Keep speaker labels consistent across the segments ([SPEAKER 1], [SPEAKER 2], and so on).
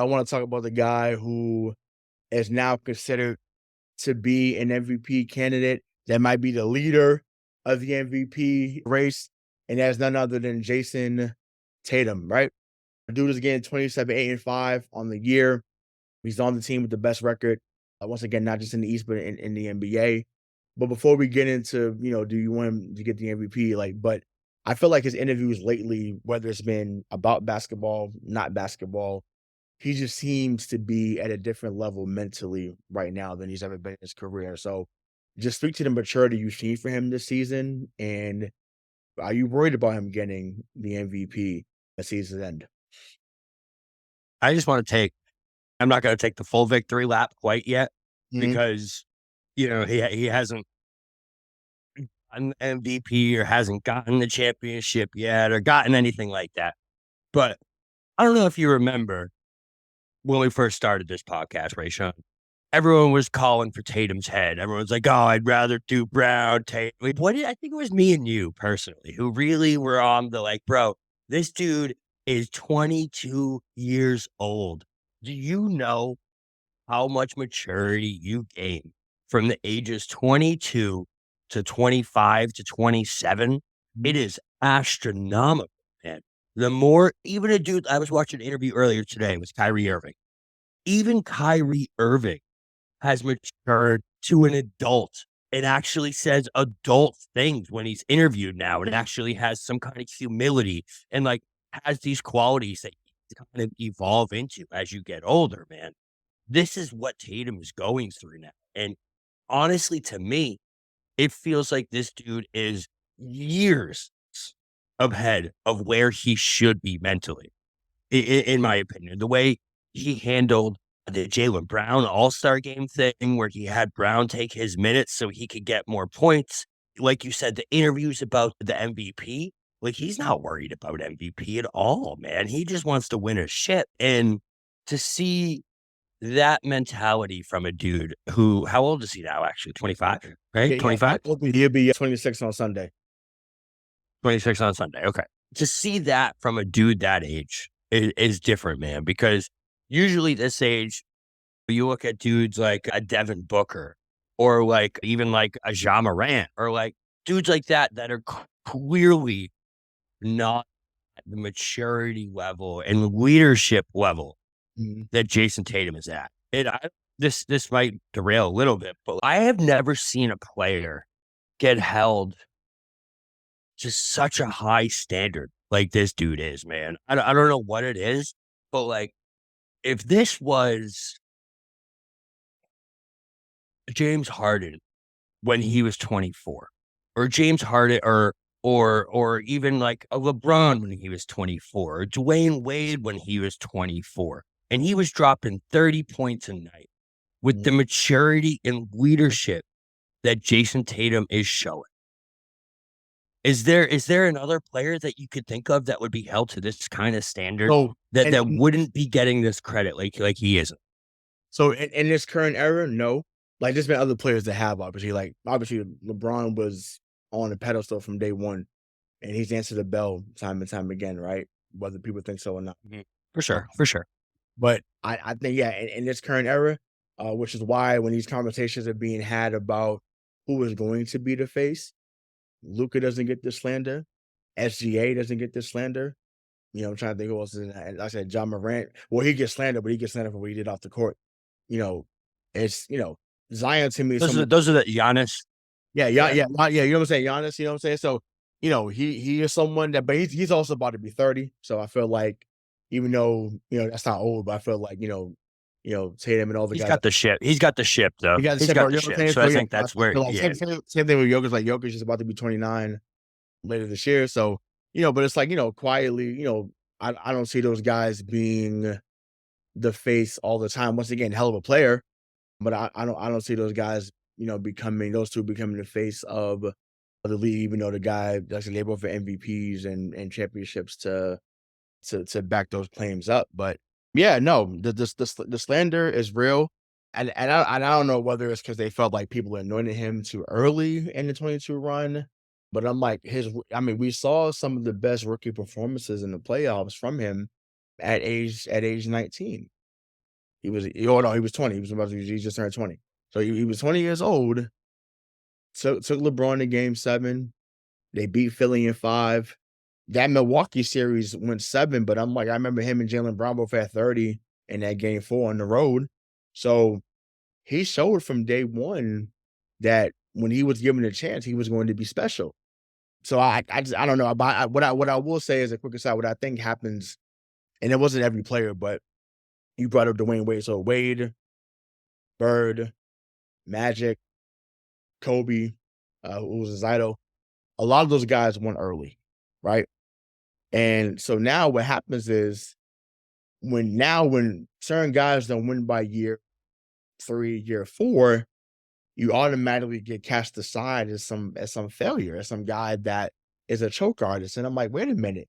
[SPEAKER 1] I want to talk about the guy who is now considered to be an MVP candidate that might be the leader of the MVP race, and that's none other than Jayson Tatum, right? The dude is getting 27, 8, and 5 on the year. He's on the team with the best record. Once again, not just in the East, but in the NBA. But before we get into, do you want him to get the MVP? But I feel like his interviews lately, whether it's been about basketball, not basketball, he just seems to be at a different level mentally right now than he's ever been in his career. So just speak to the maturity you see for him this season. And are you worried about him getting the MVP at season's end?
[SPEAKER 2] I just want to I'm not going to take the full victory lap quite yet
[SPEAKER 1] Mhm.
[SPEAKER 2] because, he hasn't an MVP or hasn't gotten the championship yet or gotten anything like that. But I don't know if you remember when we first started this podcast, Rayshawn, everyone was calling for Tatum's head. Everyone's like, "Oh, I'd rather do Brown, Tatum." I think it was me and you personally who really were on the like, bro, this dude is 22 years old. Do you know how much maturity you gain from the ages 22 to 25 to 27?
[SPEAKER 1] Mhm.
[SPEAKER 2] It is astronomical, man. The more, even a dude, I was watching an interview earlier today with Kyrie Irving. Even Kyrie Irving has matured to an adult and actually says adult things when he's interviewed now and actually has some kind of humility and like has these qualities that you kind of evolve into as you get older, man. This is what Tatum is going through now. And honestly, to me, it feels like this dude is years ahead of where he should be mentally, in my opinion. The way he handled the Jaylen Brown All-Star game thing, where he had Brown take his minutes so he could get more points. Like you said, the interviews about the MVP, like he's not worried about MVP at all, man. He just wants to win a ship. And to see that mentality from a dude who how old is he now, actually? 25, right?
[SPEAKER 1] Yeah, yeah.
[SPEAKER 2] 25?
[SPEAKER 1] He'll be 26 on Sunday.
[SPEAKER 2] 26 on Sunday, okay. To see that from a dude that age is different, man, because usually this age, you look at dudes like a Devin Booker or like even like a Ja Morant or like dudes like that that are clearly not at the maturity level and leadership level
[SPEAKER 1] Mhm.
[SPEAKER 2] that Jayson Tatum is at. This might derail a little bit, but I have never seen a player get held to such a high standard like this dude is, man. I don't know what it is, but like if this was James Harden when he was 24, or James Harden, or even like a LeBron when he was 24, or Dwayne Wade when he was 24, and he was dropping 30 points a night with the
[SPEAKER 1] Mhm.
[SPEAKER 2] maturity and leadership that Jayson Tatum is showing. Is there another player that you could think of that would be held to this kind of standard
[SPEAKER 1] So,
[SPEAKER 2] that wouldn't be getting this credit like he isn't?
[SPEAKER 1] in this current era, no. Like, there's been other players that have, obviously. Like, obviously, LeBron was on the pedestal from day one, and he's answered the bell time and time again, right? Whether people think so or not.
[SPEAKER 2] Mhm. For
[SPEAKER 1] Um,
[SPEAKER 2] sure, for sure.
[SPEAKER 1] but I think, yeah, in this current era, which is why when these conversations are being had about who is going to be the face, Luka doesn't get the slander. SGA doesn't get the slander. I'm trying to think who else is in that. And like I said, John Morant. Well, he gets slandered, but he gets slandered for what he did off the court. You know, it's Zion to me is someone.
[SPEAKER 2] Those are the Giannis.
[SPEAKER 1] Yeah, yeah,
[SPEAKER 2] Yeah.
[SPEAKER 1] yeah, yeah. You know what I'm saying? Giannis. You know what I'm saying? So he is someone that, but he's also about to be 30. So I feel like even though that's not old, but I feel like Tatum and all the
[SPEAKER 2] He's
[SPEAKER 1] guys.
[SPEAKER 2] got the ship. He's got the ship though.
[SPEAKER 1] You got the
[SPEAKER 2] He's
[SPEAKER 1] same,
[SPEAKER 2] got
[SPEAKER 1] you
[SPEAKER 2] the
[SPEAKER 1] know what I'm
[SPEAKER 2] ship.
[SPEAKER 1] saying?
[SPEAKER 2] So
[SPEAKER 1] So
[SPEAKER 2] I
[SPEAKER 1] yeah,
[SPEAKER 2] think that's
[SPEAKER 1] I
[SPEAKER 2] where
[SPEAKER 1] feel like
[SPEAKER 2] yeah.
[SPEAKER 1] same thing with Jokic. Like Jokic is about to be 29 later this year. So but it's like quietly, I don't see those guys being the face all the time. Once again, hell of a player, but I don't see those guys, becoming those two becoming the face of the league, even though the guy that's able for MVPs and championships to back those claims up. But yeah, no, the slander is real. And I don't know whether it's because they felt like people anointed him too early in the 22 run, but I'm like I mean, we saw some of the best rookie performances in the playoffs from him at age 19. he was 20. He just turned 20. So he was 20 years old. Took LeBron to game 7. They beat Philly in 5. That Milwaukee series went 7, but I'm like, I remember him and Jaylen Brown both had 30 in that game 4 on the road. So he showed from day 1 that when he was given a chance, he was going to be special. So I don't know about what I will say as a quick aside, what I think happens, and it wasn't every player, but you brought up Dwayne Wade. So Wade, Bird, Magic, Kobe, who was Zyto, a lot of those guys went early, right? And so now what happens is when certain guys don't win by year 3, year 4, you automatically get cast aside as some failure, as some guy that is a choke artist. And I'm like, wait a minute.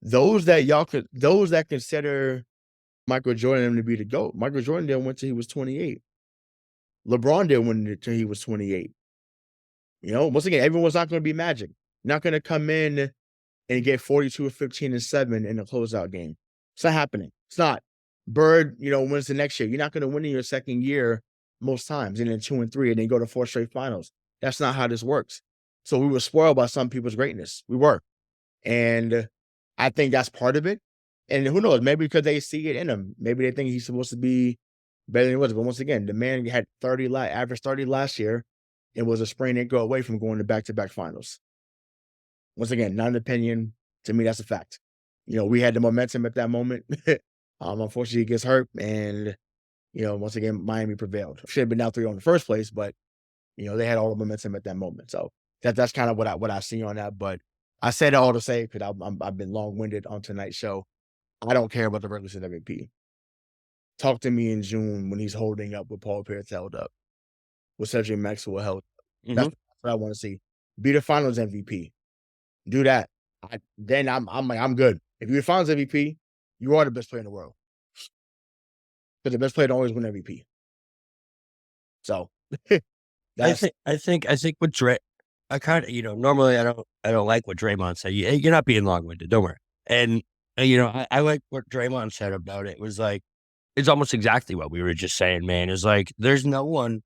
[SPEAKER 1] Those that consider Michael Jordan to be the GOAT, Michael Jordan didn't win till he was 28. LeBron didn't win until he was 28. Once again, everyone's not going to be Magic. Not going to come in and get 42 or 15 and 7 in a closeout game. It's not happening. It's not. Bird, wins the next year. You're not going to win in your second year most times, and then 2 and 3, and then go to 4 straight finals. That's not how this works. So we were spoiled by some people's greatness. We were. And I think that's part of it. And who knows, maybe because they see it in him. Maybe they think he's supposed to be better than he was. But once again, the man had average 30 last year. It was a sprained ankle away from going to back-to-back finals. Once again, not an opinion. To me, that's a fact. We had the momentum at that moment. Unfortunately, he gets hurt, and once again, Miami prevailed. Should have been down 3-0 in the first place, but they had all the momentum at that moment. So that's kind of what I see on that. But I said it all to say, because I've been long-winded on tonight's show. I don't care about the regular season MVP. Talk to me in June when he's holding up with Paul Pierce held up, with Cedric Maxwell held up. That's what I want to see. Be the Finals MVP. Do that. Then I'm like, I'm good. If you're the Finals MVP, you are the best player in the world. Because the best player don't always win MVP. So
[SPEAKER 2] I think with Dre, I kind of, normally I don't like what Draymond said. You're not being long-winded, don't worry. And I like what Draymond said about it. It was like, it's almost exactly what we were just saying, man. It's like, there's no one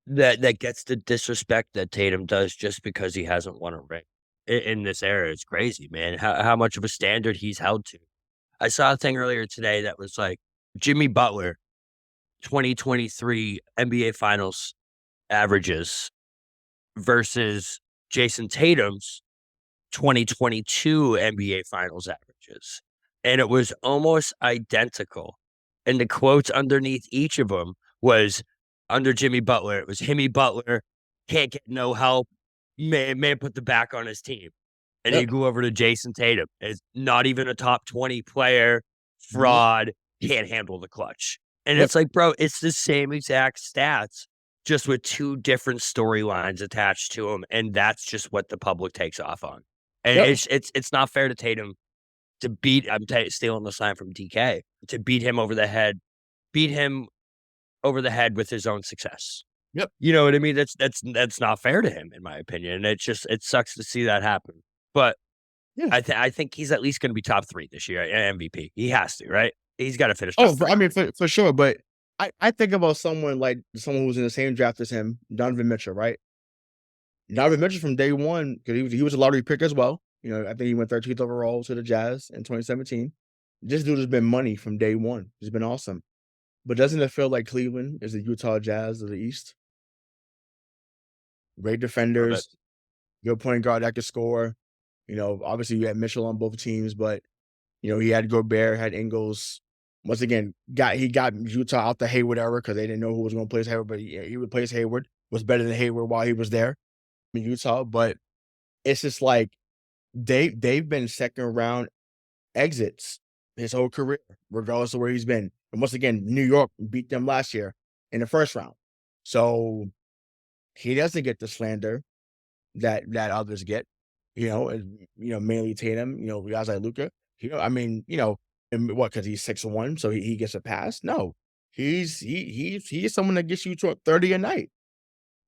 [SPEAKER 2] that gets the disrespect that Tatum does just because he hasn't won a ring in this era. It's crazy, man, how much of a standard he's held to. I saw a thing earlier today that was like, Jimmy Butler, 2023 NBA Finals averages versus Jayson Tatum's 2022 NBA Finals averages. And it was almost identical. And the quotes underneath each of them was, under Jimmy Butler, it was Jimmy Butler can't get no help, man put the back on his team. And then you go over to Jayson Tatum, is not even a top 20 player, fraud, can't handle the clutch. And it's like, bro, it's the same exact stats, just with 2 different storylines attached to them. And that's just what the public takes off on. And it's not fair to Tatum to beat, I'm stealing the sign from DK, to beat him over the head with his own success.
[SPEAKER 1] Yep.
[SPEAKER 2] You know what I mean? That's not fair to him, in my opinion. And it sucks to see that happen. But I think he's at least going to be top 3 this year at MVP. He has to, right? He's got to finish.
[SPEAKER 1] I mean, for sure. But I think about someone who's in the same draft as him, Donovan Mitchell, right? Donovan Mitchell from day one, because he was a lottery pick as well. I think he went 13th overall to the Jazz in 2017. This dude has been money from day one. He's been awesome. But doesn't it feel like Cleveland is the Utah Jazz of the East? Great defenders, good point guard that could score. Obviously you had Mitchell on both teams, but he had Gobert, had Ingles. Once again, he got Utah out the Hayward era because they didn't know who was going to place Hayward, but he replaced Hayward. Was better than Hayward while he was there in Utah. But it's just like they've been second round exits his whole career, regardless of where he's been. And once again, New York beat them last year in the first round. So he doesn't get the slander that others get, mainly Tatum, guys like Luka. And what, because he's 6'1", so he gets a pass? No. He's someone that gets you to 30 a night.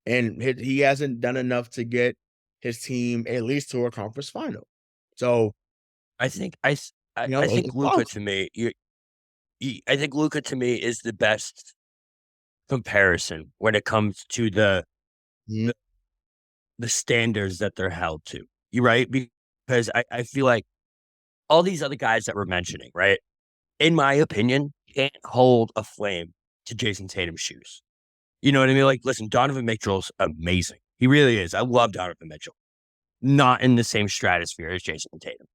[SPEAKER 1] And he hasn't done enough to get his team at least to a conference final. So
[SPEAKER 2] I think Luka, to me, I think Luka to me is the best comparison when it comes to
[SPEAKER 1] Mhm.
[SPEAKER 2] the standards that they're held to. You right? Because I feel like all these other guys that we're mentioning, right? In my opinion, can't hold a flame to Jayson Tatum's shoes. You know what I mean? Like, listen, Donovan Mitchell's amazing. He really is. I love Donovan Mitchell. Not in the same stratosphere as Jayson Tatum.